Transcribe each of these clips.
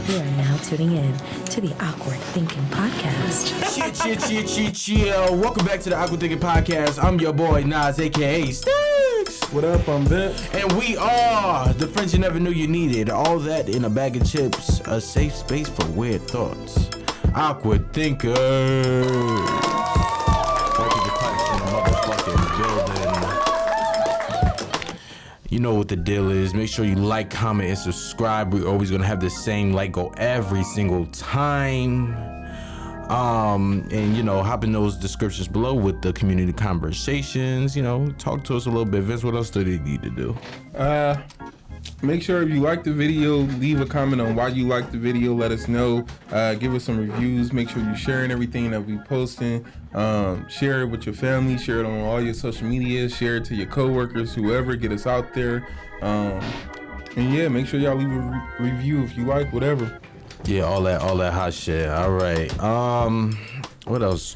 You are now tuning in to the Awkward Thinking Podcast. Chill. Welcome back to the Awkward Thinking Podcast. I'm your boy Nas, aka Sticks. What up, I'm Vince. And we are the friends you never knew you needed. All that in a bag of chips. A safe space for weird thoughts. Awkward Thinkers. Welcome to Clutch in the motherfucking building. You know what the deal is. Make sure you like, comment, and subscribe. We're always gonna have the same like goal every single time. And you know, hop in those descriptions below with the community conversations. You know, talk to us a little bit. Vince, what else do they need to do? Make sure if you like the video, leave a comment on why you like the video. Let us know. Give us some reviews. Make sure you're sharing everything that we posting. Share it with your family. Share it on all your social media. Share it to your coworkers, whoever. Get us out there. And yeah, make sure y'all leave a review if you like, whatever. Yeah, all that hot shit. All right. What else?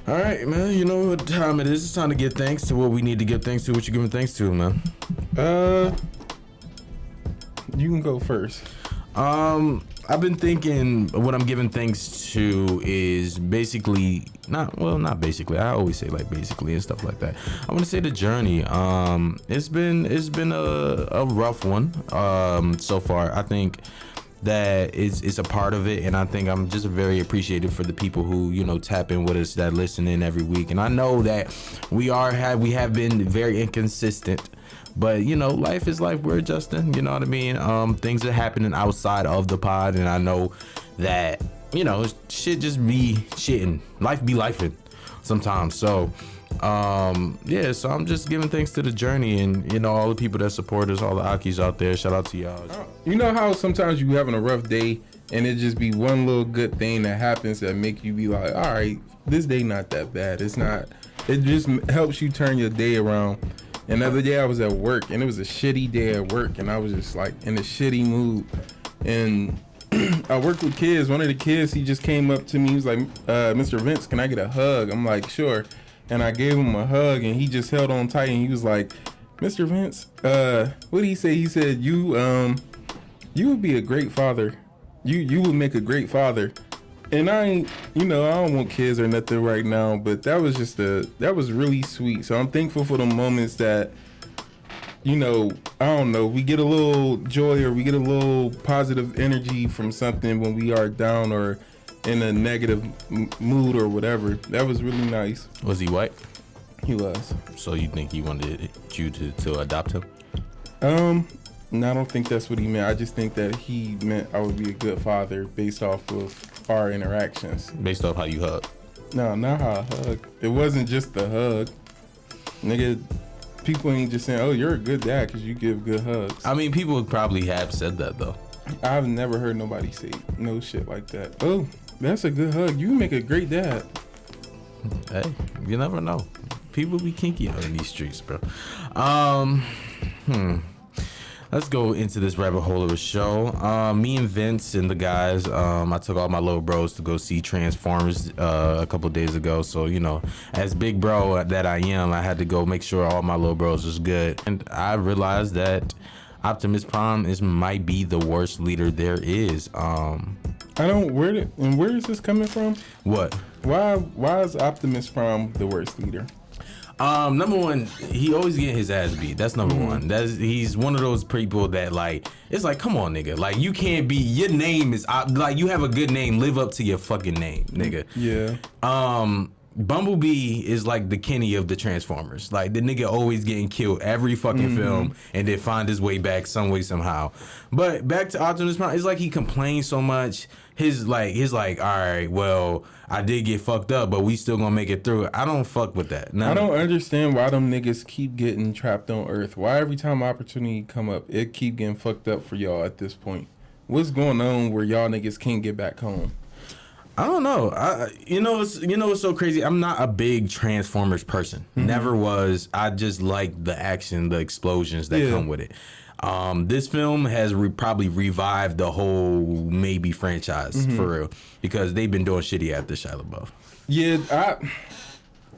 All right, man. You know what time it is? It's time to give thanks to what we need to give thanks to. What you giving thanks to, man? You can go first. I've been thinking what I'm giving thanks to is basically not basically. I always say like basically and stuff like that. I want to say the journey. It's been a rough one so far. I think that is a part of it, and I think I'm just very appreciative for the people who, you know, tap in with us, that listen in every week. And I know that we have been very inconsistent, but you know, life is life. We're adjusting, you know what I mean? Things are happening outside of the pod, and I know that, you know, shit just be shitting. Life be lifing sometimes. So yeah, so I'm just giving thanks to the journey, and you know, all the people that support us, all the Awkies out there. Shout out to y'all. You know how sometimes you having a rough day and it just be one little good thing that happens that make you be like, all right, this day not that bad. It just helps you turn your day around. And the other day I was at work and it was a shitty day at work, and I was just like in a shitty mood. And I work with kids. One of the kids, he just came up to me. He was like, Mr. Vince, can I get a hug? I'm like, sure. And I gave him a hug, and he just held on tight, and he was like, Mr. Vince, what did he say? He said, you would be a great father. You would make a great father. And I don't want kids or nothing right now, but that was really sweet. So I'm thankful for the moments that, you know, I don't know, we get a little joy or we get a little positive energy from something when we are down or in a negative mood or whatever. That was really nice. Was he white? He was. So you think he wanted you to adopt him? No, I don't think that's what he meant. I just think that he meant I would be a good father based off of our interactions. Based off how you hug? No, not how I hug. It wasn't just the hug. Nigga, people ain't just saying, oh, you're a good dad because you give good hugs. I mean, people probably have said that, though. I've never heard nobody say no shit like that. Oh, that's a good hug. You make a great dad. Hey, you never know. People be kinky out in these streets, bro. Let's go into this rabbit hole of a show. Me and Vince and the guys, I took all my little bros to go see Transformers a couple days ago. So, you know, as big bro that I am, I had to go make sure all my little bros was good. And I realized that Optimus Prime might be the worst leader there is. Where is this coming from? What? Why is Optimus Prime the worst leader? Number one, he always getting his ass beat. That's number one. He's one of those people that, like, it's like, come on, nigga. Like, you can't be, your name is, like, you have a good name. Live up to your fucking name, nigga. Yeah. Bumblebee is like the Kenny of the Transformers. Like, the nigga always getting killed every fucking film and then find his way back some way, somehow. But back to Optimus Prime, it's like he complains so much. His like, all right, well, I did get fucked up, but we still gonna make it through. I don't fuck with that. I don't understand why them niggas keep getting trapped on Earth. Why every time opportunity come up, it keep getting fucked up for y'all at this point? What's going on where y'all niggas can't get back home? I don't know. You know what's so crazy? I'm not a big Transformers person. Never was. I just like the action, the explosions that come with it. This film has probably revived the whole maybe franchise for real, because they've been doing shitty at the Shia LaBeouf. Yeah,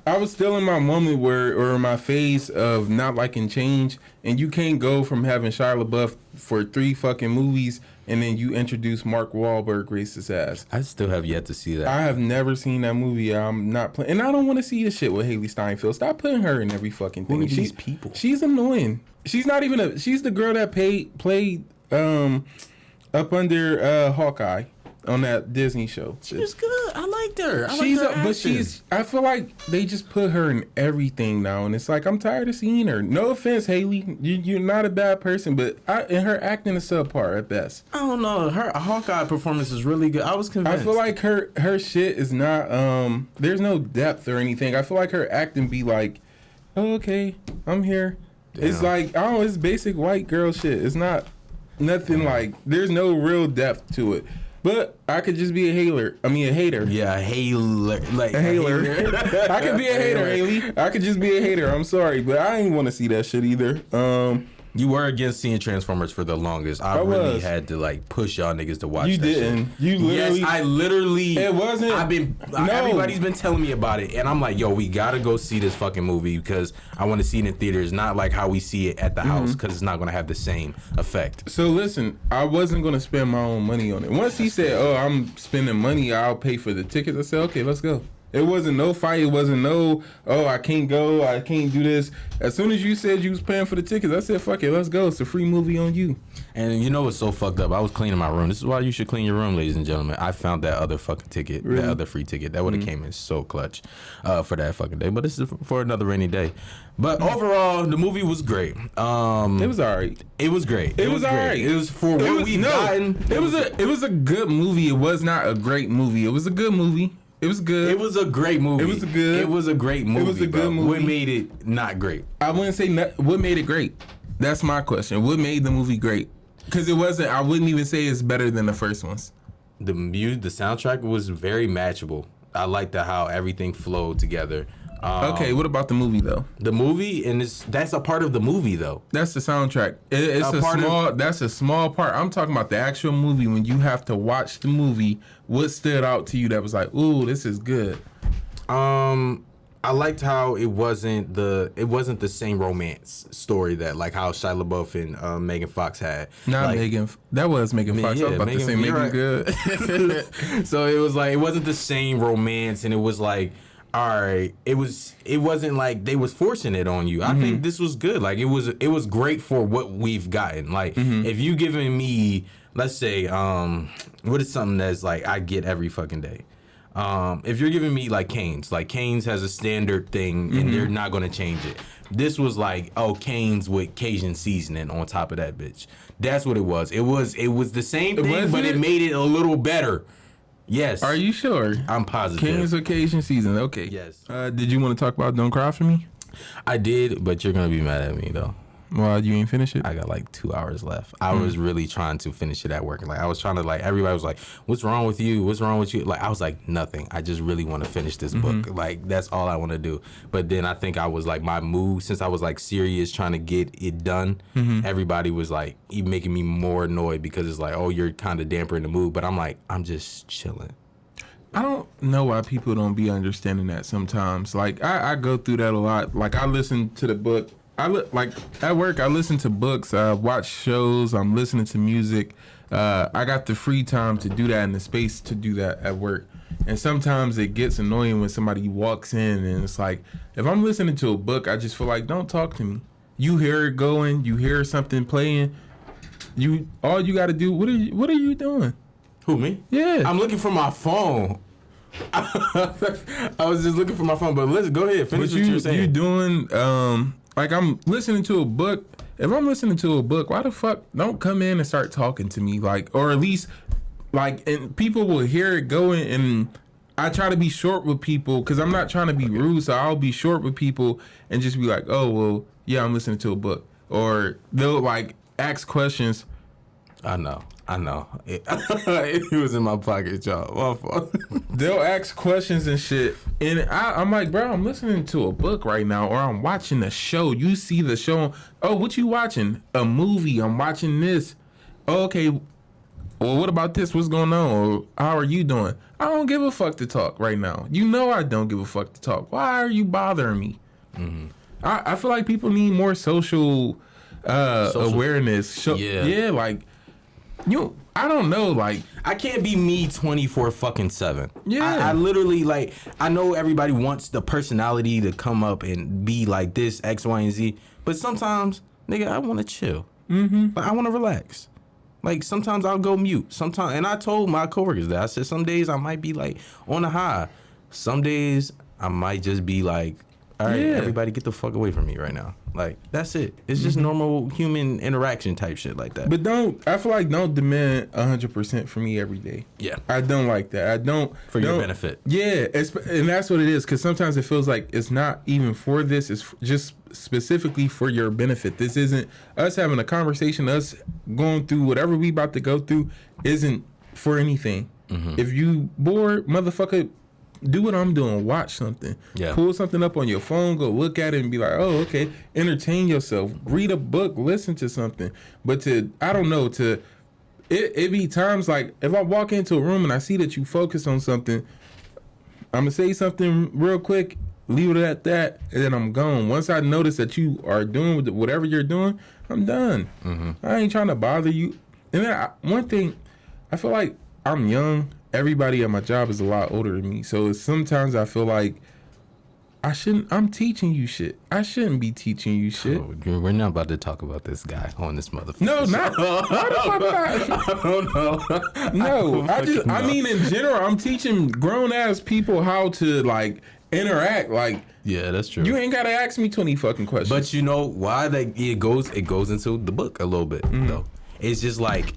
I was still in my moment or my phase of not liking change, and you can't go from having Shia LaBeouf for 3 fucking movies, and then you introduce Mark Wahlberg racist ass. I still have yet to see that. I have never seen that movie. I'm not playing, and I don't want to see the shit with Haley Steinfeld. Stop putting her in every fucking thing. Who are these people? She's annoying. She's not even she's the girl that played up under Hawkeye on that Disney show. She was good. I liked her. I feel like they just put her in everything now, and it's like I'm tired of seeing her. No offense, Haley, you're not a bad person, but and her acting is subpar at best. I don't know. Her Hawkeye performance is really good. I was convinced. I feel like her shit is not there's no depth or anything. I feel like her acting be like, oh, okay, I'm here. Damn. It's like, oh, it's basic white girl shit. It's not nothing like, there's no real depth to it. But I could just be a hater. Yeah, a hater. Like a hater. I could be a hater, Haley. I could just be a hater. I'm sorry, but I ain't want to see that shit either. You were against seeing Transformers for the longest. I really had to like push y'all niggas to watch. You that didn't. Shit. You literally. Yes, I literally. It wasn't. Everybody's been telling me about it, and I'm like, yo, we gotta go see this fucking movie because I want to see it in theaters, not like how we see it at the house, because it's not gonna have the same effect. So listen, I wasn't gonna spend my own money on it. Once he said, "Oh, I'm spending money, I'll pay for the tickets," I said, "Okay, let's go." It wasn't no fight. It wasn't no, oh, I can't go. I can't do this. As soon as you said you was paying for the tickets, I said, fuck it, let's go. It's a free movie on you. And you know what's so fucked up? I was cleaning my room. This is why you should clean your room, ladies and gentlemen. I found that other fucking ticket, that other free ticket. That would have came in so clutch for that fucking day. But this is for another rainy day. But overall, the movie was great. It was all right. It was great. It was all right. It was for what we've gotten. It was a good movie. It was not a great movie. It was a good movie. It was good. It was a great movie. It was good. It was a great movie. It was a good movie. What made it not great? I wouldn't say what made it great. That's my question. What made the movie great? Because it wasn't. I wouldn't even say it's better than the first ones. The soundtrack was very matchable. I liked how everything flowed together. Okay, what about the movie though? The movie, and that's a part of the movie though. That's the soundtrack. That's a small part. I'm talking about the actual movie. When you have to watch the movie, what stood out to you that was like, ooh, this is good? I liked how it wasn't the same romance story that like how Shia LaBeouf and Megan Fox had. Not like, Megan. That was Megan Fox. Yeah, I was about to say Megan right. Good. So it was like it wasn't the same romance, and it was like, all right, it wasn't like they was forcing it on you. I think this was good. Like it was great for what we've gotten. Like if you giving me, let's say, what is something that's like I get every fucking day. If you're giving me like Cane's has a standard thing and they're not gonna change it. This was like, oh, Cane's with Cajun seasoning on top of that bitch. That's what it was. It was the same thing, but it made it a little better. Yes. Are you sure? I'm positive. Cane's occasion season. Okay. Yes. Did you want to talk about Don't Cry For Me? I did, but you're gonna be mad at me though. Well, you ain't finished it? I got like 2 hours left. I was really trying to finish it at work. Like I was trying to like everybody was like, "What's wrong with you? What's wrong with you?" Like I was like, "Nothing. I just really want to finish this book. Like that's all I want to do." But then I think I was like my mood, since I was like serious trying to get it done. Everybody was like making me more annoyed because it's like, "Oh, you're kind of dampering the mood." But I'm like, I'm just chilling. I don't know why people don't be understanding that sometimes. Like I go through that a lot. Like I listen to the book. Like at work, I listen to books, I watch shows, I'm listening to music. I got the free time to do that and the space to do that at work. And sometimes it gets annoying when somebody walks in and it's like, if I'm listening to a book, I just feel like, don't talk to me. You hear it going, you hear something playing. All you got to do, what are you doing? Who, me? Yeah. I'm looking for my phone. I was just looking for my phone, but let's go ahead, finish what you're saying. You doing, like I'm listening to a book. If I'm listening to a book, why the fuck don't come in and start talking to me? Like, or at least, like, and people will hear it going. And I try to be short with people because I'm not trying to be rude. So I'll be short with people and just be like, oh, well, yeah, I'm listening to a book. Or they'll like ask questions. I know. It was in my pocket, y'all. They'll ask questions and shit. And I'm like, bro, I'm listening to a book right now, or I'm watching a show. You see the show. Oh, what you watching? A movie. I'm watching this. Oh, okay. Well, what about this? What's going on? Or how are you doing? I don't give a fuck to talk right now. You know I don't give a fuck to talk. Why are you bothering me? Mm-hmm. I feel like people need more social awareness. Yeah, like I don't know, like I can't be me 24/7. Yeah. I literally, like, I know everybody wants the personality to come up and be like this, X, Y, and Z, but sometimes, nigga, I want to chill. Mm-hmm. Like, I want to relax. Like, sometimes I'll go mute. Sometimes, and I told my coworkers that. I said some days I might be like on a high. Some days I might just be like, all right, everybody get the fuck away from me right now. Like, that's it. It's just normal human interaction type shit like that. But I feel like don't demand 100% from me every day. Yeah. I don't like that. I don't. For your benefit. Yeah. And that's what it is. Because sometimes it feels like it's not even for this. It's just specifically for your benefit. This isn't us having a conversation, us going through whatever we about to go through isn't for anything. Mm-hmm. If you bored, motherfucker, do what I'm doing. Watch something. Yeah. Pull something up on your phone. Go look at it and be like, oh, okay. Entertain yourself. Read a book. Listen to something. But it be times like if I walk into a room and I see that you focus on something, I'm going to say something real quick, leave it at that, and then I'm gone. Once I notice that you are doing whatever you're doing, I'm done. Mm-hmm. I ain't trying to bother you. And then one thing, I feel like I'm young. Everybody at my job is a lot older than me. So sometimes I feel like I'm teaching you shit. I shouldn't be teaching you shit. Oh, we're not about to talk about this guy on this motherfucker. No, not. I don't know. No, I mean, in general, I'm teaching grown ass people how to like interact. Like, yeah, that's true. You ain't gotta ask me 20 fucking questions. But you know why it goes into the book a little bit though. It's just like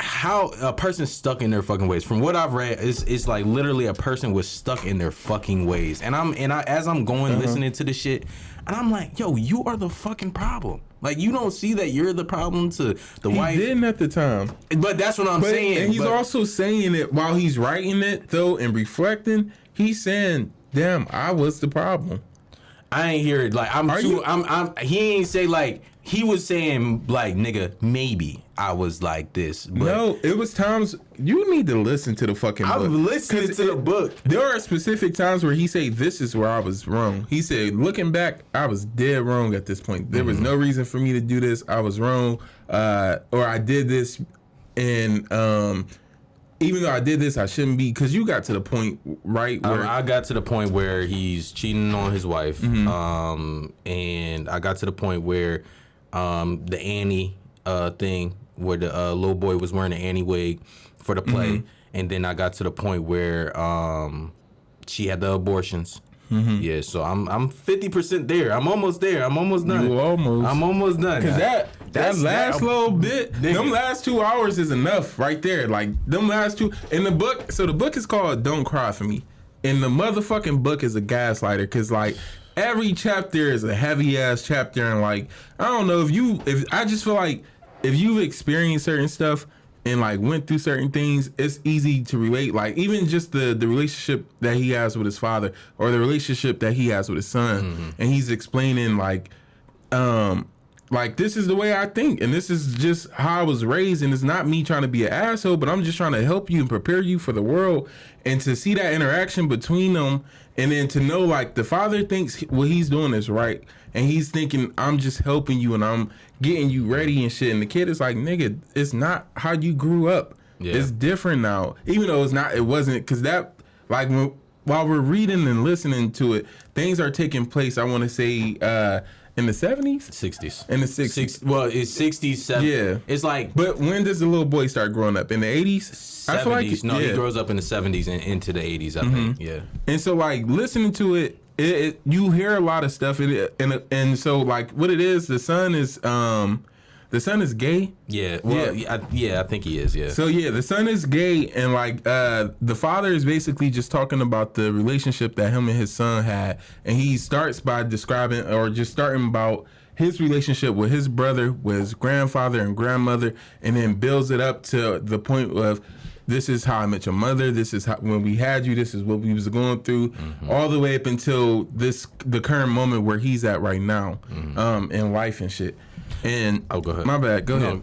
how a person's stuck in their fucking ways. From what I've read, it's like literally a person was stuck in their fucking ways. And as I'm going listening to the shit, and I'm like, yo, you are the fucking problem. Like, you don't see that you're the problem to the wife. He didn't at the time. But that's what I'm saying. And he's also saying it while he's writing it though and reflecting. He's saying, damn, I was the problem. I ain't hear it. Like, he ain't say like, he was saying like, nigga, maybe I was like this. But no, it was times you need to listen to the fucking book. I'm listening to the book. There are specific times where he say, this is where I was wrong. He said, looking back, I was dead wrong at this point. There was no reason for me to do this. I was wrong. Or I did this and even though I did this, I shouldn't be, because you got to the point, right? Where I got to the point where he's cheating on his wife. And I got to the point where the Annie thing, where the little boy was wearing an Annie wig for the play. And then I got to the point where she had the abortions. Yeah, so I'm 50% there. I'm almost there. I'm almost done. You almost. I'm almost done. Because that last little bit, them last 2 hours is enough right there. Like, them last two. In the book, so the book is called Don't Cry For Me. And the motherfucking book is a gaslighter. Because, like, every chapter is a heavy-ass chapter. And, like, I don't know if I just feel like if you've experienced certain stuff and like went through certain things, it's easy to relate. Like, even just the relationship that he has with his father, or the relationship that he has with his son, and he's explaining like this is the way I think, and this is just how I was raised, and it's not me trying to be an asshole, but I'm just trying to help you and prepare you for the world. And to see that interaction between them, and then to know like the father thinks what he's doing is right, and he's thinking I'm just helping you and I'm getting you ready and shit, and the kid is like, nigga, it's not how you grew up. It's different now, even though it wasn't, because that, like, while we're reading and listening to it, things are taking place, I want to say in the 70s? 60s. In the 60s. Well, it's 60s, 70s. Yeah. It's like... But when does the little boy start growing up? In the 80s? 70s. I feel like he grows up in the 70s and into the 80s, I think. Yeah. And so, like, listening to it, you hear a lot of stuff. And so, like, what it is, the son is gay. Yeah. Well, I think he is, yeah. So, yeah, the son is gay. And, like, the father is basically just talking about the relationship that him and his son had. And he starts by describing, or just starting about his relationship with his brother, with his grandfather and grandmother, and then builds it up to the point of this is how I met your mother. This is how when we had you. This is what we was going through, all the way up until the current moment where he's at right now, in life and shit. And go ahead. My bad. Go ahead.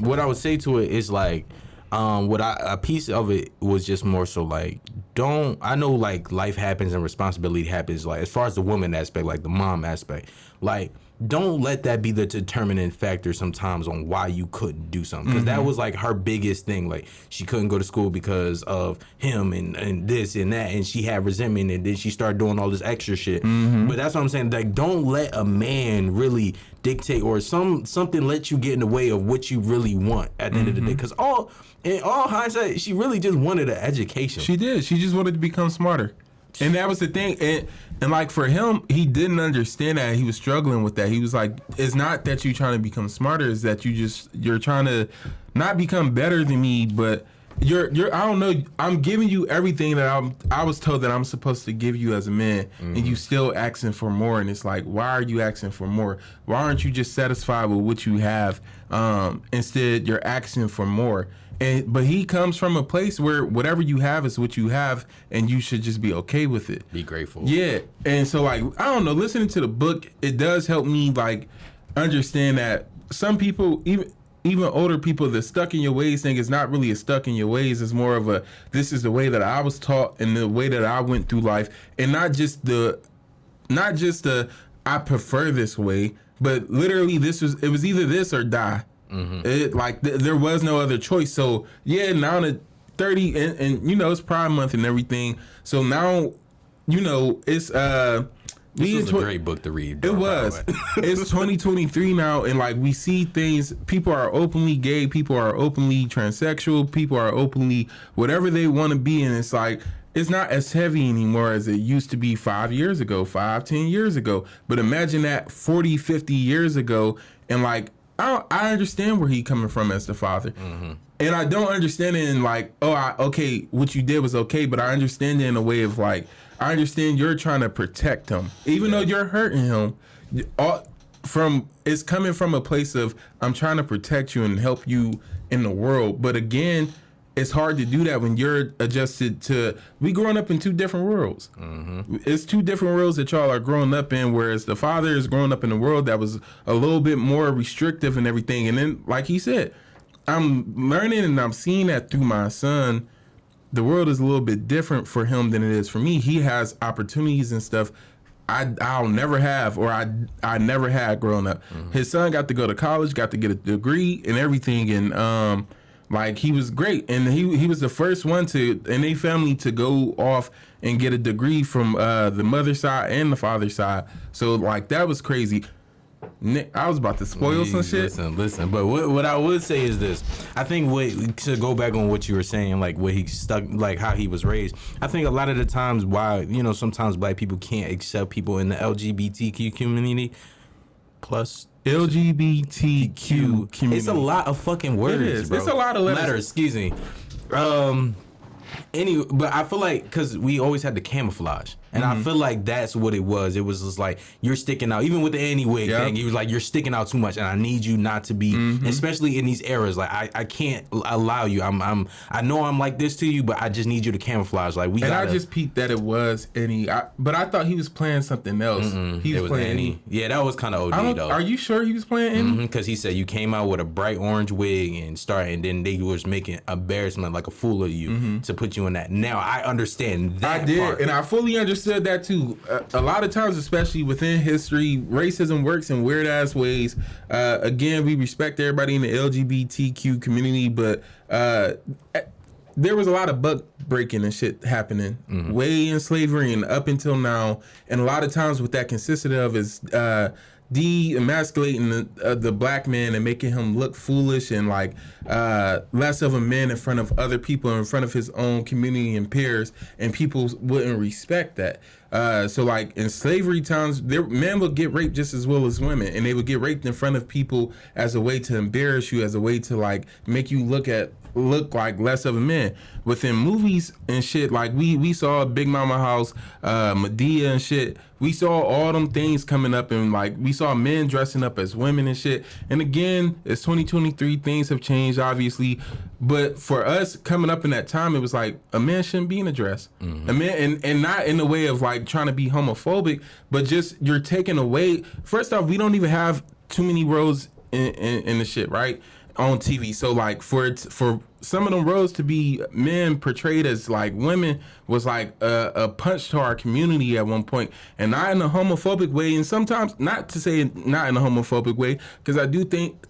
What I would say to it is like, a piece of it was just more so like, I know like life happens and responsibility happens, like as far as the woman aspect, like the mom aspect, like don't let that be the determining factor sometimes on why you couldn't do something, because that was like her biggest thing. Like she couldn't go to school because of him and this and that, and she had resentment, and then she started doing all this extra shit. But that's what I'm saying, like don't let a man really dictate or something let you get in the way of what you really want at the end of the day, because in all hindsight, she really just wanted an education. She did. She just wanted to become smarter. And that was the thing. And like for him, he didn't understand that. He was struggling with that. He was like, it's not that you're trying to become smarter, it's that you're trying to not become better than me, but you're I don't know, I'm giving you everything that I was told that I'm supposed to give you as a man, and you still asking for more. And it's like, why are you asking for more? Why aren't you just satisfied with what you have? Instead, you're asking for more. But he comes from a place where whatever you have is what you have, and you should just be okay with it. Be grateful. Yeah. And so, like, I don't know, listening to the book, it does help me, like, understand that some people, even older people, the stuck in your ways thing is not really a stuck in your ways. It's more of a, this is the way that I was taught and the way that I went through life. And not just the I prefer this way, but literally it was either this or die. There was no other choice. So yeah, now that 30 and you know, it's Pride Month and everything. So now, you know, it's this was a great book to read. It was. It's 2023 now, and like we see things. People are openly gay. People are openly transsexual. People are openly whatever they want to be, and it's like it's not as heavy anymore as it used to be 5 years ago, 10 years ago. But imagine that 40, 50 years ago, and like I understand where he coming from as the father. And I don't understand it in like, okay, what you did was okay, but I understand it in a way of like, I understand you're trying to protect him, even though you're hurting him. It's coming from a place of, I'm trying to protect you and help you in the world. But again, it's hard to do that when you're adjusted to, we growing up in two different worlds. It's two different worlds that y'all are growing up in, whereas the father is growing up in a world that was a little bit more restrictive and everything. And then, like he said, I'm learning and I'm seeing that through my son, the world is a little bit different for him than it is for me. He has opportunities and stuff I'll never have, or I never had growing up. His son got to go to college, got to get a degree and everything, and like he was great, and he was the first one in a family to go off and get a degree from the mother's side and the father's side. So like that was crazy. Nick, I was about to spoil some shit. Listen. But what I would say is this: I think to go back on what you were saying, like where he stuck, like how he was raised. I think a lot of the times why sometimes black people can't accept people in the LGBTQ community. Plus LGBTQ community. It's a lot of fucking words. It is. Bro. It's a lot of letters. Excuse me. Anyway, but I feel like because we always had the camouflage, and I feel like that's what it was. It was just like you're sticking out, even with the anti-wig thing. He was like, you're sticking out too much, and I need you not to be, especially in these eras. Like I can't allow you. I know I'm like this to you, but I just need you to camouflage. Like I just peeped that it was but I thought he was playing something else. He was playing any. Yeah, that was kind of OD though. Are you sure he was playing any? Because he said you came out with a bright orange wig and then they was making embarrassment like a fool of you to put you in that. Now I understand that. I did, part. and I fully understood that too. A lot of times, especially within history, racism works in weird ass ways. Again, we respect everybody in the LGBTQ community, but there was a lot of buck breaking and shit happening way in slavery and up until now. And a lot of times, what that consisted of is de-emasculating the black man and making him look foolish and like less of a man in front of other people, in front of his own community and peers, and people wouldn't respect that. So like in slavery times, men would get raped just as well as women, and they would get raped in front of people as a way to embarrass you, as a way to like make you look at look like less of a man. Within movies and shit, like we saw Big Mama House, Medea and shit. We saw all them things coming up, and like we saw men dressing up as women and shit. And again, it's 2023. Things have changed, obviously. But for us coming up in that time, it was like a man shouldn't be in a dress. A man, and not in the way of like trying to be homophobic, but just you're taking away. First off, we don't even have too many roles in the shit, right? On TV. So like for some of them roles to be men portrayed as like women was like a punch to our community at one point, and not in a homophobic way, and sometimes not to say not in a homophobic way, because I do think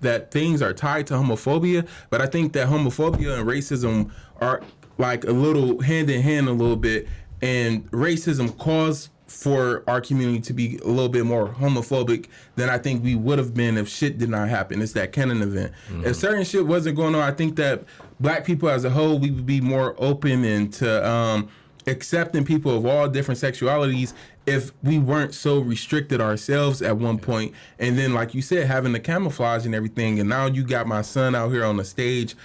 that things are tied to homophobia, but I think that homophobia and racism are like a little hand in hand a little bit, and racism caused for our community to be a little bit more homophobic than I think we would have been if shit did not happen. It's that Kennan event. If certain shit wasn't going on, I think that black people as a whole, we would be more open and to accepting people of all different sexualities if we weren't so restricted ourselves at one point. And then, like you said, having the camouflage and everything, and now you got my son out here on the stage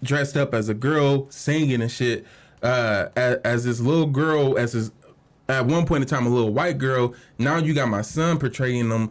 dressed up as a girl singing and shit, as this little girl, as his at one point in time, a little white girl. Now you got my son portraying them.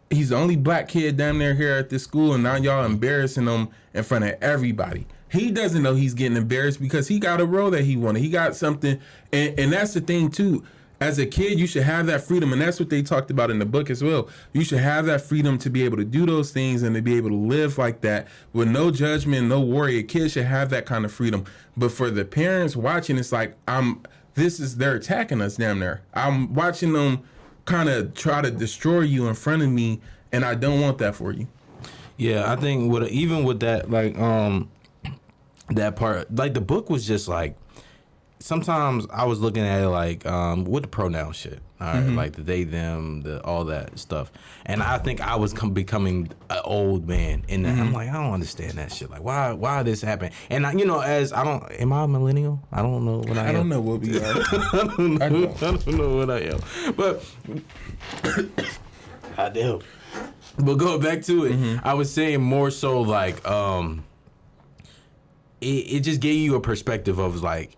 He's the only black kid down there here at this school, and now y'all embarrassing him in front of everybody. He doesn't know he's getting embarrassed because he got a role that he wanted. He got something, and that's the thing too. As a kid, you should have that freedom, and that's what they talked about in the book as well. You should have that freedom to be able to do those things and to be able to live like that with no judgment, no worry. A kid should have that kind of freedom. But for the parents watching, it's like they're attacking us damn near. I'm watching them kind of try to destroy you in front of me, and I don't want that for you. Yeah, I think even with that, like that part, like the book was just like, sometimes I was looking at it like with the pronoun shit, all right, like the they, them, all that stuff, and I think I was becoming an old man in that. I'm like, I don't understand that shit. Like, why this happened? And am I a millennial? I don't know what I am. I don't know what we are. I don't know what I am. But I do. But going back to it, I was saying more so like it just gave you a perspective of like,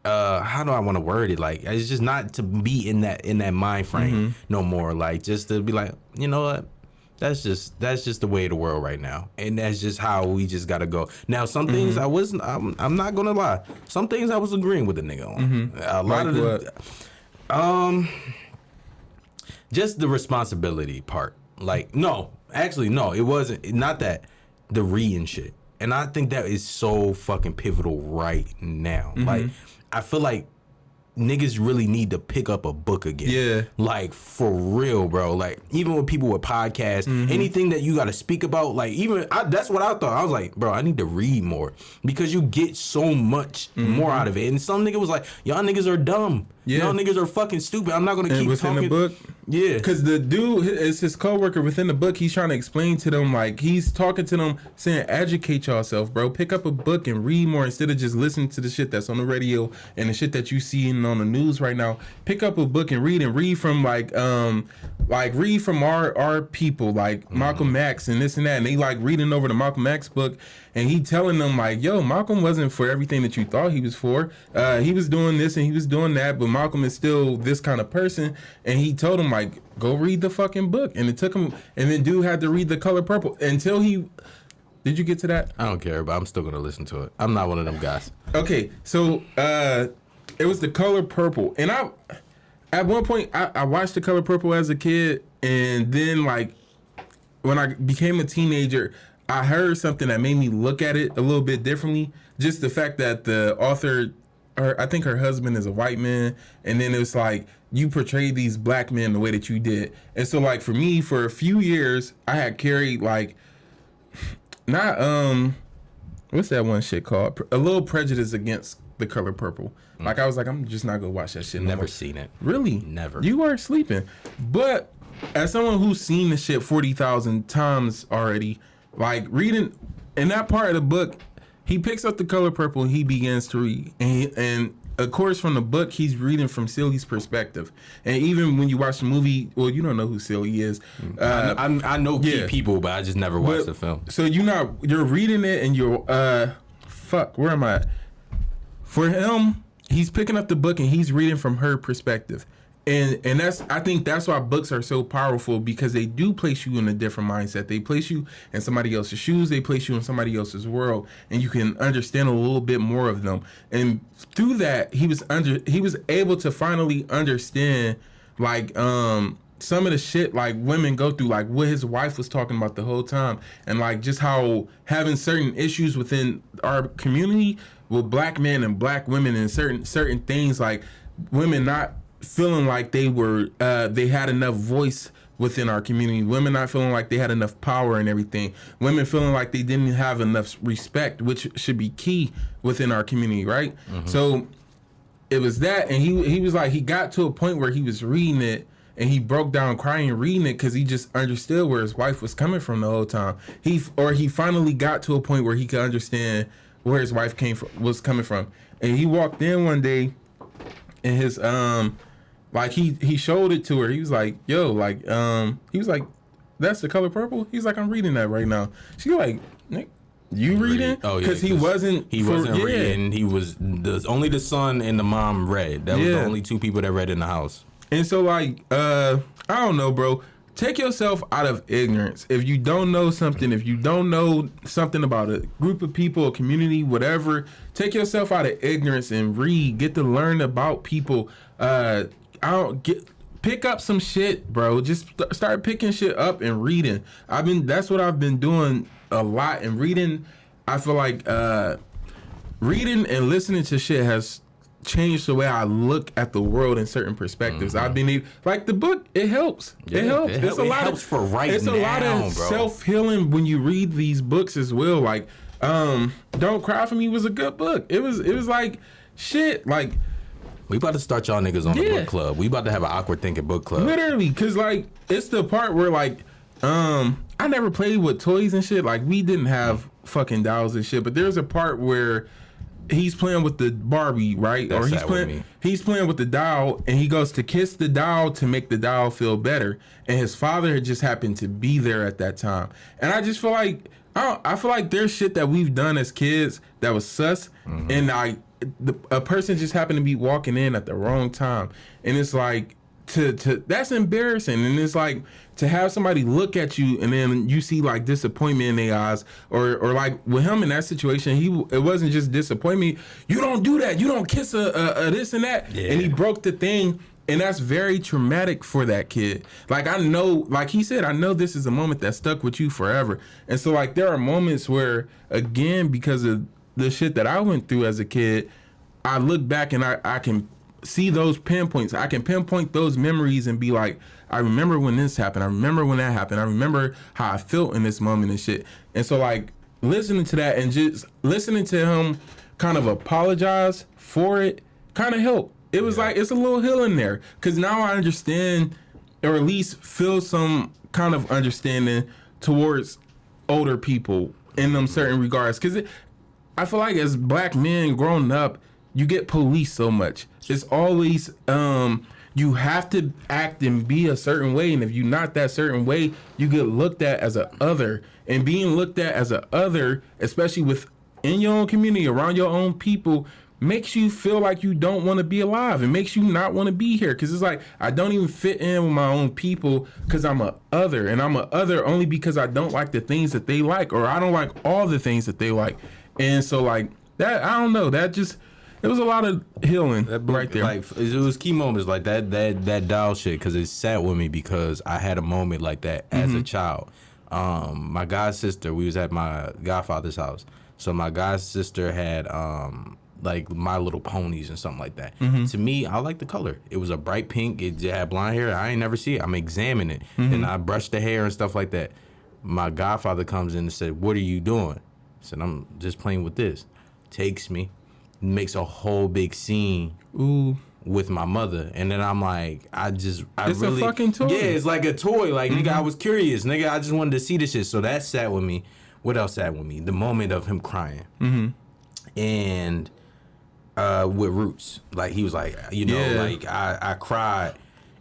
how do I want to word it? Like, it's just not to be in that mind frame no more. Like, just to be like, you know what? That's just the way of the world right now, and that's just how we just gotta go. Now, some things I'm not gonna lie. Some things I was agreeing with the nigga on. A lot of the, just the responsibility part. Like, no, it wasn't. Not that, the reading shit, and I think that is so fucking pivotal right now. Like, I feel like niggas really need to pick up a book again. Yeah. Like, for real, bro. Like, even with people with podcasts, anything that you got to speak about, like, that's what I thought. I was like, bro, I need to read more because you get so much more out of it. And some nigga was like, y'all niggas are dumb. Yeah. Y'all niggas are fucking stupid. I'm not going to keep talking. Within the book? Yeah. Because the dude is his coworker within the book. He's trying to explain to them, like, he's talking to them saying, educate yourself, bro. Pick up a book and read more instead of just listening to the shit that's on the radio and the shit that you see on the news right now. Pick up a book and read from read from our people, like Malcolm X and this and that. And they like reading over the Malcolm X book, and he telling them like, yo, Malcolm wasn't for everything that you thought he was for. He was doing this and he was doing that, but Malcolm is still this kind of person. And he told him like, go read the fucking book. And it took him, and then dude had to read The Color Purple until he. Did you get to that? I don't care, but I'm still gonna listen to it. I'm not one of them guys. Okay, so it was The Color Purple, and at one point I watched The Color Purple as a kid, and then like when I became a teenager, I heard something that made me look at it a little bit differently. Just the fact that the author, I think her husband is a white man, and then it was like, you portrayed these black men the way that you did. And so like for me, for a few years, I had carried like, not what's that one shit called? A little prejudice against The Color Purple. Like I was like, I'm just not gonna watch that shit. Never seen it. Really? Never. You weren't sleeping. But as someone who's seen the shit 40,000 times already, like reading in that part of the book, he picks up The Color Purple and he begins to read, and of course, from the book, he's reading from Cilly's perspective. And even when you watch the movie, well, you don't know who Cilly is. I know key people, but I just never watched the film. So you're reading it and you're, where am I at? For him, he's picking up the book and he's reading from her perspective. And I think that's why books are so powerful, because they do place you in a different mindset. They place you in somebody else's shoes. They place you in somebody else's world, and you can understand a little bit more of them. And through that, he was able to finally understand like some of the shit like women go through, like what his wife was talking about the whole time, and like just how having certain issues within our community with black men and black women, and certain things like women not feeling like they had enough voice within our community, women not feeling like they had enough power and everything, women feeling like they didn't have enough respect, which should be key within our community, right? Mm-hmm. So it was that, and he was like, he got to a point where he was reading it and he broke down crying reading it, because he just understood where his wife was coming from the whole time. He finally got to a point where he could understand where his wife was coming from. And he walked in one day and his like he showed it to her. He was like, yo, like he was like, that's The Color Purple? He's like, I'm reading that right now. She was like, Nick, you reading? Oh, yeah, because he wasn't reading. He was only the son and the mom read. That was the only two people that read in the house. And so like I don't know, bro. Take yourself out of ignorance. If you don't know something, if you don't know something about a group of people, a community, whatever, take yourself out of ignorance and read. Get to learn about people. Pick up some shit, bro. Just start picking shit up and reading. That's what I've been doing a lot. And reading, I feel like reading and listening to shit has changed the way I look at the world in certain perspectives. Mm-hmm. I've been able, like the book, it helps. It helps. It's a lot for right It's now, a lot of self-healing when you read these books as well. Like, Don't Cry For Me was a good book. It was like shit. Like, we about to start y'all niggas on the book club. We about to have an awkward thinking book club. Literally, because like it's the part where like I never played with toys and shit. Like we didn't have fucking dolls and shit. But there's a part where he's playing with the Barbie, right? That's Or he's playing with the doll, and he goes to kiss the doll to make the doll feel better. And his father just happened to be there at that time. And I just feel like I feel like there's shit that we've done as kids that was sus, and a person just happened to be walking in at the wrong time, and it's like to that's embarrassing. And it's like to have somebody look at you and then you see like disappointment in their eyes, or like with him in that situation, it wasn't just disappointment. You don't do that. You don't kiss a this and that. Yeah. And he broke the thing. And that's very traumatic for that kid. Like, I know, like he said, I know this is a moment that stuck with you forever. And so, like, there are moments where, again, because of the shit that I went through as a kid, I look back and I can see those pinpoints. I can pinpoint those memories and be like, I remember when this happened. I remember when that happened. I remember how I felt in this moment and shit. And so, like, listening to that and just listening to him kind of apologize for it kind of helped. It was like, it's a little healing there. Because now I understand, or at least feel some kind of understanding towards older people in them certain regards. Because I feel like as black men growing up, you get policed so much. It's always, you have to act and be a certain way. And if you're not that certain way, you get looked at as a other. And being looked at as a other, especially within your own community, around your own people, makes you feel like you don't want to be alive. It makes you not want to be here, because it's like I don't even fit in with my own people because I'm a other, and I'm a other only because I don't like the things that they like, or I don't like all the things that they like. And so like that, I don't know, that just, it was a lot of healing right there. Like it was key moments like that doll shit, because it sat with me because I had a moment like that as a child. My god sister, we was at my godfather's house, so my god sister had like My Little Ponies and something like that. To me, I like the color. It was a bright pink. It had blonde hair. I ain't never see it. I'm examining it. Then I brushed the hair and stuff like that. My godfather comes in and said, "What are you doing?" I said, "I'm just playing with this." Takes me, makes a whole big scene with my mother. And then I'm like, it's a fucking toy. Yeah, it's like a toy. Like, nigga, I was curious. Nigga, I just wanted to see this shit. So that sat with me. What else sat with me? The moment of him crying. And with Roots. Like he was like, you know, Yeah. like I cried,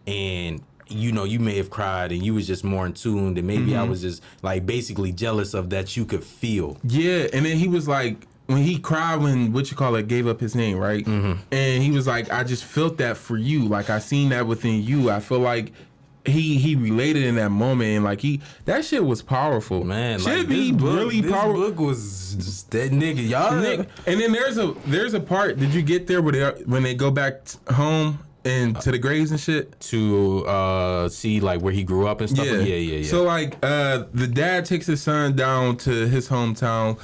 and you know, you may have cried and you was just more in tune, and maybe I was just like basically jealous of that you could feel. Yeah, and then he was like, when he cried when gave up his name, right? And he was like, I just felt that for you. Like I seen that within you. I feel like he related in that moment, and like that shit was powerful. Man, should like be really this powerful. book was just that nigga. Y'all And then there's a part. Did you get there when they go back home and to the graves and shit? To see like where he grew up and stuff. Yeah. So like the dad takes his son down to his hometown.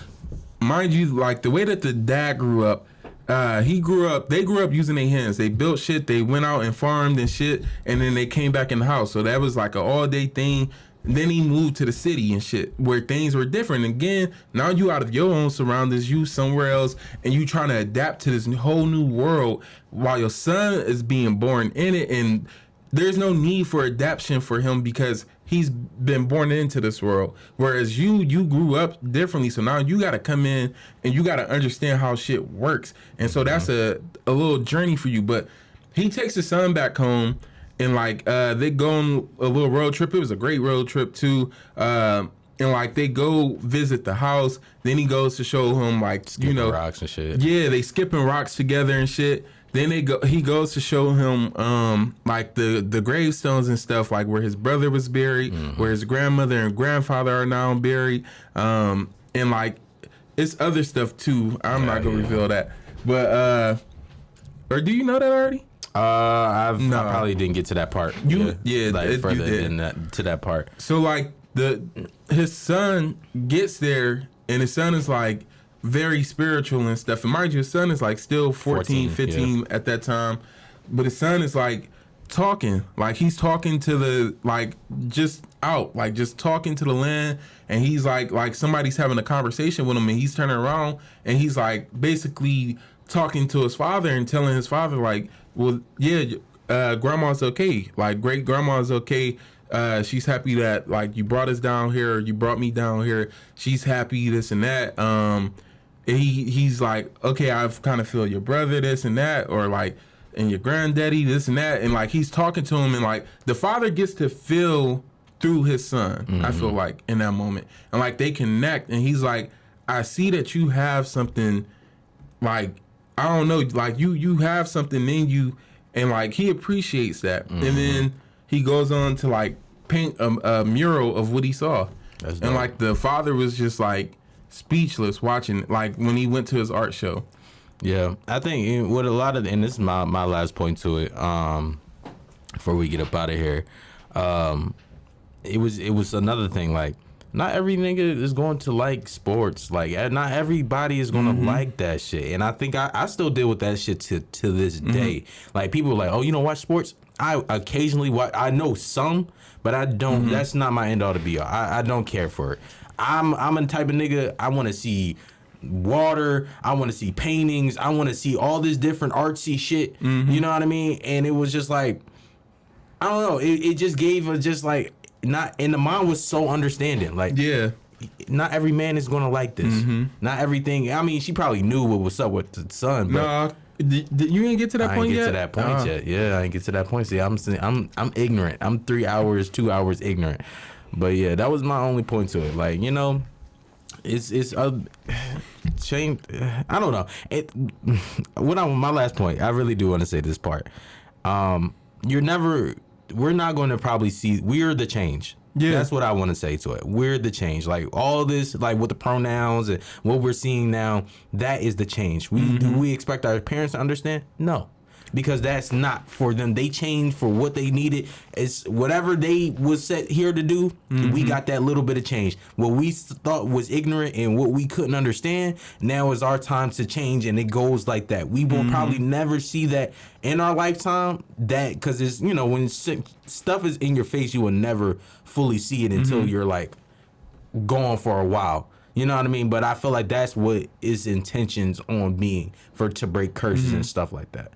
Mind you, like the way that the dad grew up, they grew up using their hands. They built shit, they went out and farmed and shit, and then they came back in the house. So that was like an all day thing. And then he moved to the city and shit where things were different. Again, now you out of your own surroundings, you somewhere else, and you trying to adapt to this whole new world while your son is being born in it. And there's no need for adaptation for him because he's been born into this world. Whereas you grew up differently. So now you got to come in and you got to understand how shit works. And so that's a little journey for you. But he takes his son back home, and like they go on a little road trip. It was a great road trip too. And like they go visit the house. Then he goes to show him like, Skipping rocks and shit. Yeah, they skipping rocks together and shit. Then he goes to show him like the gravestones and stuff, like where his brother was buried, where his grandmother and grandfather are now buried, and like it's other stuff too. I'm not gonna reveal that, but or do you know that already? I probably didn't get to that part. Like further than that to that part. So like his son gets there, and his son is like very spiritual and stuff. And mind you, his son is like still 14 15 at that time. But his son is like talking. Like he's talking to the, like just out. Like just talking to the land. And he's like somebody's having a conversation with him, and he's turning around and he's like basically talking to his father and telling his father like, well, yeah, grandma's okay. Like great grandma's okay. She's happy that like you brought us down here, you brought me down here. She's happy, this and that. He's like, okay, I've kind of feel your brother, this and that, or like, and your granddaddy, this and that, and like he's talking to him, and like the father gets to feel through his son. I feel like in that moment, and like they connect, and he's like, I see that you have something, like I don't know, like you have something in you, and like he appreciates that, and then he goes on to like paint a mural of what he saw, and like the father was just like speechless watching, like when he went to his art show. Yeah, I think with a lot of, and this is my last point to it, before we get up out of here, it was another thing, like not every nigga is going to like sports, like not everybody is gonna like that shit, and I think I still deal with that shit to this day. Like people are like, oh, you don't watch sports? I occasionally watch. I know some, but I don't. That's not my end all to be all. I don't care for it. I'm a type of nigga. I want to see water. I want to see paintings. I want to see all this different artsy shit. You know what I mean? And it was just like, I don't know. It just gave a just like not. And the mom was so understanding. Like not every man is gonna like this. Not everything. I mean, she probably knew what was up with the son. But No, you didn't get to that point yet. I ain't get to that point yet. Yeah, I ain't get to that point. See, I'm ignorant. I'm 2 hours ignorant. But yeah, that was my only point to it. Like, you know, it's a shame. I don't know. My last point, I really do want to say this part. We're not going to probably see, we're the change. Yeah. That's what I want to say to it. We're the change. Like all this, like with the pronouns and what we're seeing now, that is the change. Do we expect our parents to understand? No. Because that's not for them. They changed for what they needed. It's whatever they was set here to do. We got that little bit of change. What we thought was ignorant and what we couldn't understand, now is our time to change, and it goes like that. We will probably never see that in our lifetime. That because it's, you know, when stuff is in your face, you will never fully see it until you're like gone for a while. You know what I mean? But I feel like that's what his intentions on being to break curses and stuff like that.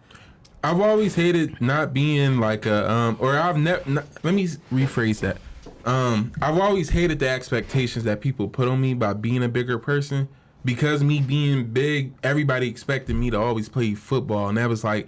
I've always hated not being like a let me rephrase that. I've always hated the expectations that people put on me by being a bigger person. because me being big, everybody expected me to always play football, and that was like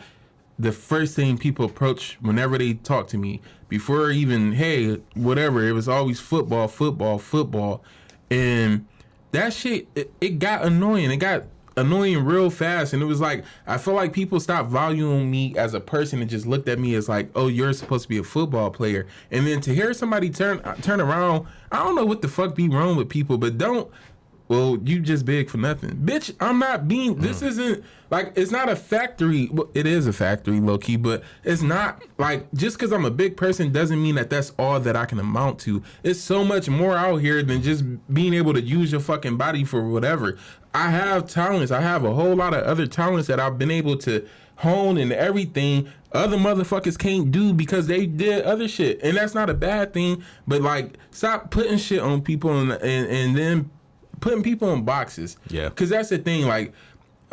the first thing people approach whenever they talk to me. Before even, hey, whatever, it was always football, football, football. And that shit, it got annoying. It got annoying real fast. And it was like, I feel like people stopped valuing me as a person and just looked at me as like, oh, you're supposed to be a football player. And then to hear somebody turn around, I don't know what the fuck be wrong with people, but well, you just big for nothing. Bitch, I'm not being, this isn't, like, it's not a factory. Well, it is a factory, low-key, but it's not, like, just because I'm a big person doesn't mean that that's all that I can amount to. It's so much more out here than just being able to use your fucking body for whatever. I have talents. I have a whole lot of other talents that I've been able to hone and everything other motherfuckers can't do because they did other shit. And that's not a bad thing, but, like, stop putting shit on people and then putting people in boxes. Yeah. Because that's the thing, like,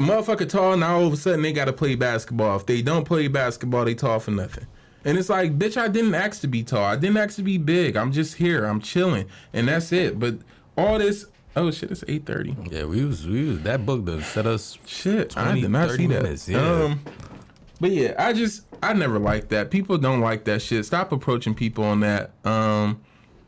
a motherfucker tall, now all of a sudden they got to play basketball. If they don't play basketball, they tall for nothing. And it's like, bitch, I didn't ask to be tall. I didn't ask to be big. I'm just here. I'm chilling. And that's it. But all this, oh shit, it's 8:30. Yeah, we was that book done set us Shit, 20, I did not 30 see that. minutes. Yeah. But yeah, I never liked that. People don't like that shit. Stop approaching people on that.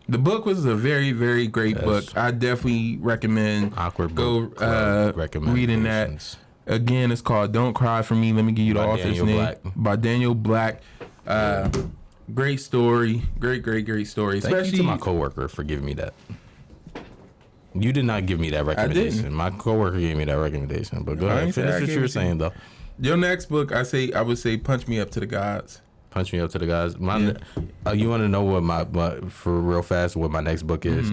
The book was a very, very great book. I definitely recommend Awkward go book club reading that. recommendations. Again, it's called Don't Cry For Me. Let me give you the By author's Daniel name. Black. By Daniel Black. Great story. Great story. Thank you to my coworker for giving me that. You did not give me that recommendation. My coworker gave me that recommendation. But go ahead, finish what you were saying though. Your next book, I would say Punch Me Up to the Gods. Punch me up to the guys. You want to know what my for real fast what my next book is?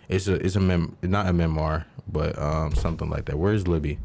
It's not a memoir, but something like that. Where's Libby?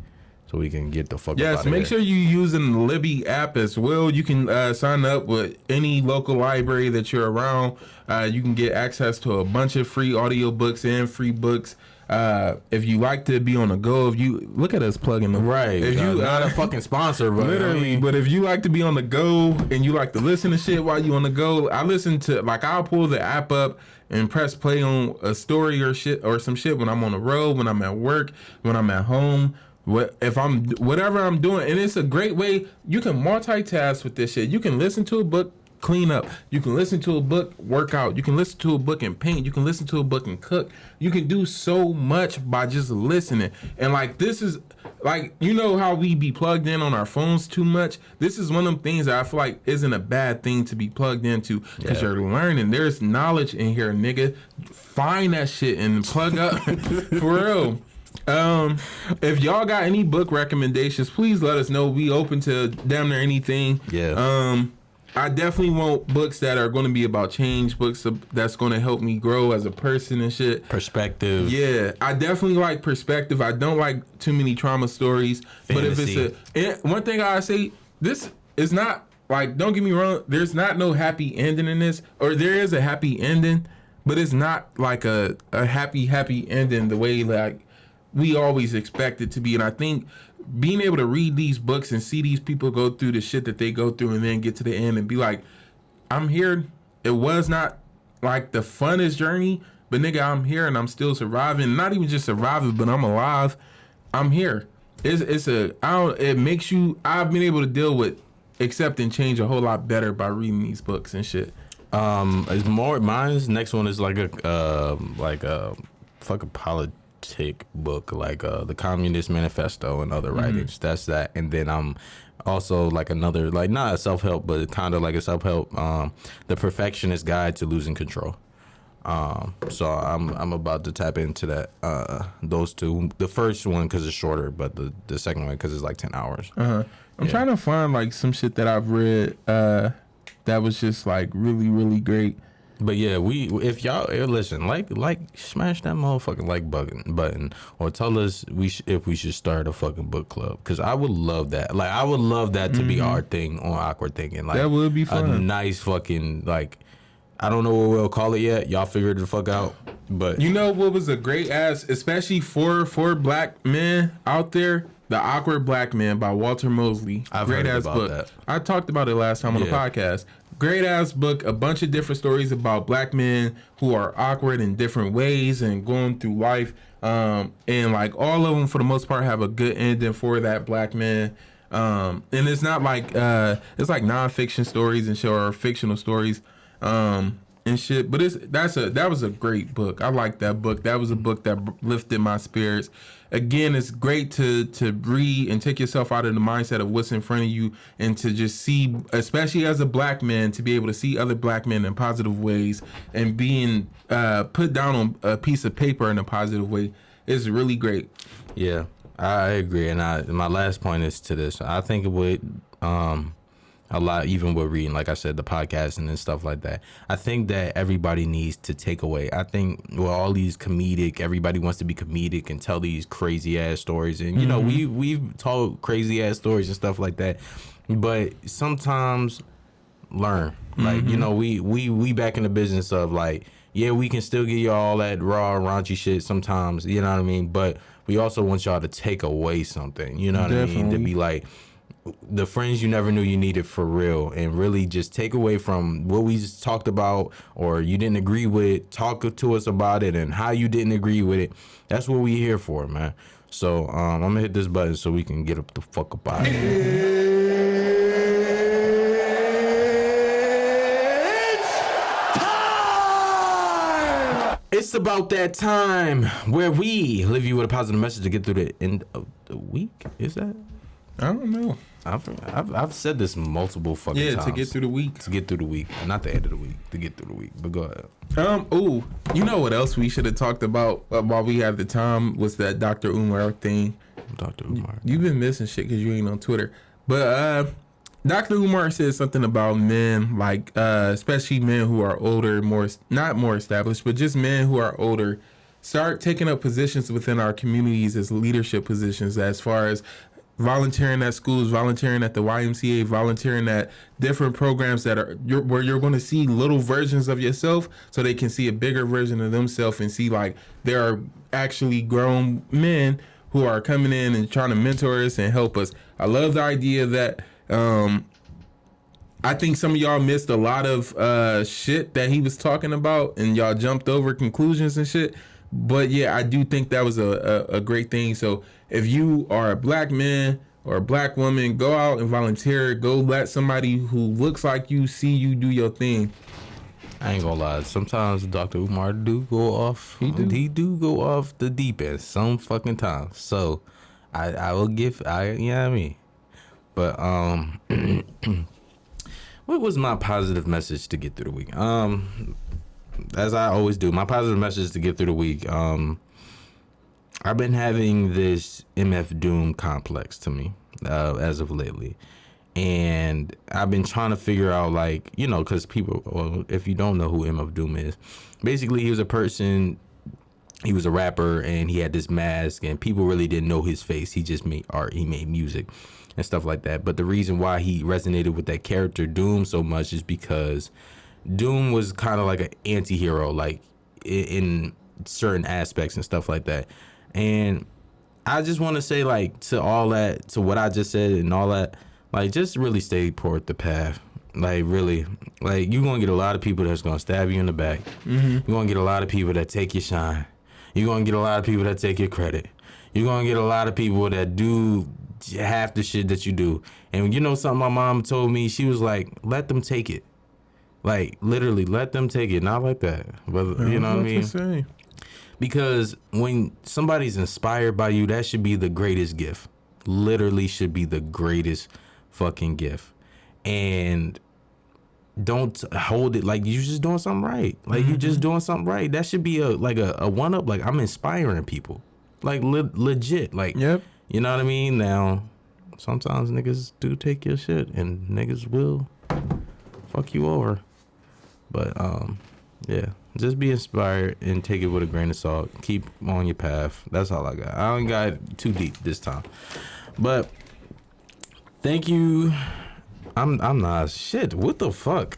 So we can get the fuck. Yes, up out make of sure you using the Libby app as well. You can sign up with any local library that you're around. You can get access to a bunch of free audiobooks and free books. If you like to be on the go, if you look at us plugging them, right? If you not a fucking sponsor, but literally, but if you like to be on the go and you like to listen to shit while you on the go, I listen to, like, I'll pull the app up and press play on a story or shit or some shit when I'm on the road, when I'm at work, when I'm at home. Whatever I'm doing, and it's a great way. You can multitask with this shit. You can listen to a book, clean up. You can listen to a book, work out. You can listen to a book and paint. You can listen to a book and cook. You can do so much by just listening. And like, this is like, you know how we be plugged in on our phones too much? This is one of them things that I feel like isn't a bad thing to be plugged into, because you're learning. There's knowledge in here, nigga. Find that shit and plug up. For real. If y'all got any book recommendations, please let us know. We open to damn near anything. Yeah. I definitely want books that are going to be about change, books that's going to help me grow as a person and shit. Perspective. Yeah, I definitely like perspective. I don't like too many trauma stories. Fantasy. But if it's one thing I say, this is not, like, don't get me wrong, there's not no happy ending in this, or there is a happy ending, but it's not like a happy ending the way, like, we always expect it to be. And I think being able to read these books and see these people go through the shit that they go through and then get to the end and be like, I'm here. It was not like the funnest journey, but nigga, I'm here and I'm still surviving. Not even just surviving, but I'm alive. I'm here. It makes you, I've been able to deal with accepting change a whole lot better by reading these books and shit. It's more, mine's next one is like a fucking politic book, like the Communist Manifesto and other writings. That's that. And then I'm also like another, like, not a self-help, but kind of like a self-help, The Perfectionist Guide to Losing Control. So I'm about to tap into that, those two. The first one because it's shorter, but the second one because it's like 10 hours. I'm trying to find like some shit that I've read that was just like really, really great. But yeah, if y'all listen, like smash that motherfucking like button, or tell us if we should start a fucking book club, because I would love that. Like, I would love that to be our thing on Awkward Thinking. Like, that would be fun. A nice fucking, like, I don't know what we'll call it yet. Y'all figure it the fuck out. But you know what was a great ass, especially for black men out there? The Awkward Black Man by Walter Mosley. I've great heard ass about book. that. I talked about it last time on the podcast. Great ass book, a bunch of different stories about black men who are awkward in different ways and going through life. And like all of them for the most part have a good ending for that black man. And it's not like it's like nonfiction stories and shit or fictional stories and shit. But that was a great book. I like that book. That was a book that lifted my spirits. Again, it's great to read and take yourself out of the mindset of what's in front of you and to just see, especially as a black man, to be able to see other black men in positive ways and being put down on a piece of paper in a positive way is really great. Yeah, I agree. And my last point is to this. I think it would a lot, even with reading, like I said, the podcasting and stuff like that. I think that everybody needs to take away. I think with all these everybody wants to be comedic and tell these crazy ass stories. And, you know, we've told crazy ass stories and stuff like that. But sometimes learn. Like, you know, we back in the business of like, yeah, we can still give you all that raw, raunchy shit sometimes, you know what I mean? But we also want y'all to take away something, you know what I mean? To be like, the friends you never knew you needed for real, and really just take away from what we just talked about or you didn't agree with, talk to us about it and how you didn't agree with it. That's what we here for, man. So I'm gonna hit this button so we can get up the fuck up out of here. It's about that time where we leave you with a positive message to get through the end of the week. Is that? I don't know. I've said this multiple fucking times. Yeah, to get through the week. To get through the week. Not the end of the week. To get through the week. But go ahead. Oh, you know what else we should have talked about while we had the time was that Dr. Umar thing. Dr. Umar. You've been missing shit because you ain't on Twitter. But Dr. Umar said something about men, like especially men who are older, not more established, but just men who are older, start taking up positions within our communities as leadership positions, as far as volunteering at schools, volunteering at the YMCA, volunteering at different programs that are where you're going to see little versions of yourself so they can see a bigger version of themselves and see like there are actually grown men who are coming in and trying to mentor us and help us. I love the idea that I think some of y'all missed a lot of shit that he was talking about and y'all jumped over conclusions and shit. But yeah, I do think that was a great thing. So if you are a black man or a black woman, go out and volunteer. Go let somebody who looks like you see you do your thing. I ain't gonna lie. Sometimes Dr. Umar do go off. He do go off the deep end some fucking times. So I will give. You know what I mean. But what was my positive message to get through the week? As I always do, my positive message to get through the week. I've been having this MF Doom complex to me as of lately. And I've been trying to figure out, like, you know, because people, well, if you don't know who MF Doom is, basically he was a person, he was a rapper, and he had this mask, and people really didn't know his face. He just made art, he made music and stuff like that. But the reason why he resonated with that character Doom so much is because Doom was kind of like an anti-hero, like in certain aspects and stuff like that. And I just want to say, like, to all that, to what I just said and all that, like, just really stay toward the path. Like, really, like, you're going to get a lot of people that's going to stab you in the back. You're going to get a lot of people that take your shine. You're going to get a lot of people that take your credit. You're going to get a lot of people that do half the shit that you do. And you know something my mom told me? She was like, let them take it. Like, literally, let them take it. Not like that. But, you know what I mean? Because when somebody's inspired by you, that should be the greatest gift. Literally should be the greatest fucking gift. And don't hold it like you just doing something right. Like, you just doing something right. That should be a one-up. Like, I'm inspiring people. Like, legit. Like, you know what I mean? Now, sometimes niggas do take your shit, and niggas will fuck you over. But, yeah. Just be inspired and take it with a grain of salt. Keep on your path. That's all I got. I don't got too deep this time. But thank you. I'm Nas. Shit, what the fuck?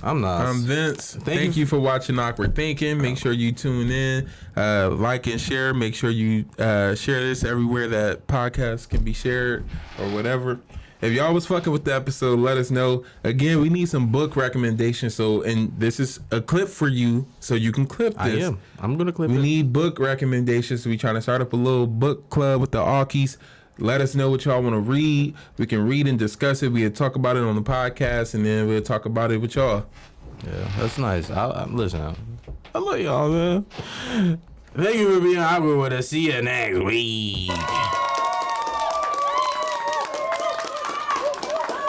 I'm Nas. I'm Vince. Thank you for watching Awkward Thinking. Make sure you tune in, like and share. Make sure you share this everywhere that podcasts can be shared or whatever. If y'all was fucking with the episode, let us know. Again, we need some book recommendations. So, and this is a clip for you, so you can clip this. I'm gonna clip it. We need book recommendations. We trying to start up a little book club with the Awkies. Let us know what y'all want to read. We can read and discuss it. We'll talk about it on the podcast, and then we'll talk about it with y'all. Yeah, that's nice. Listen, I love y'all, man. Thank you for being awkward with us. See you next week.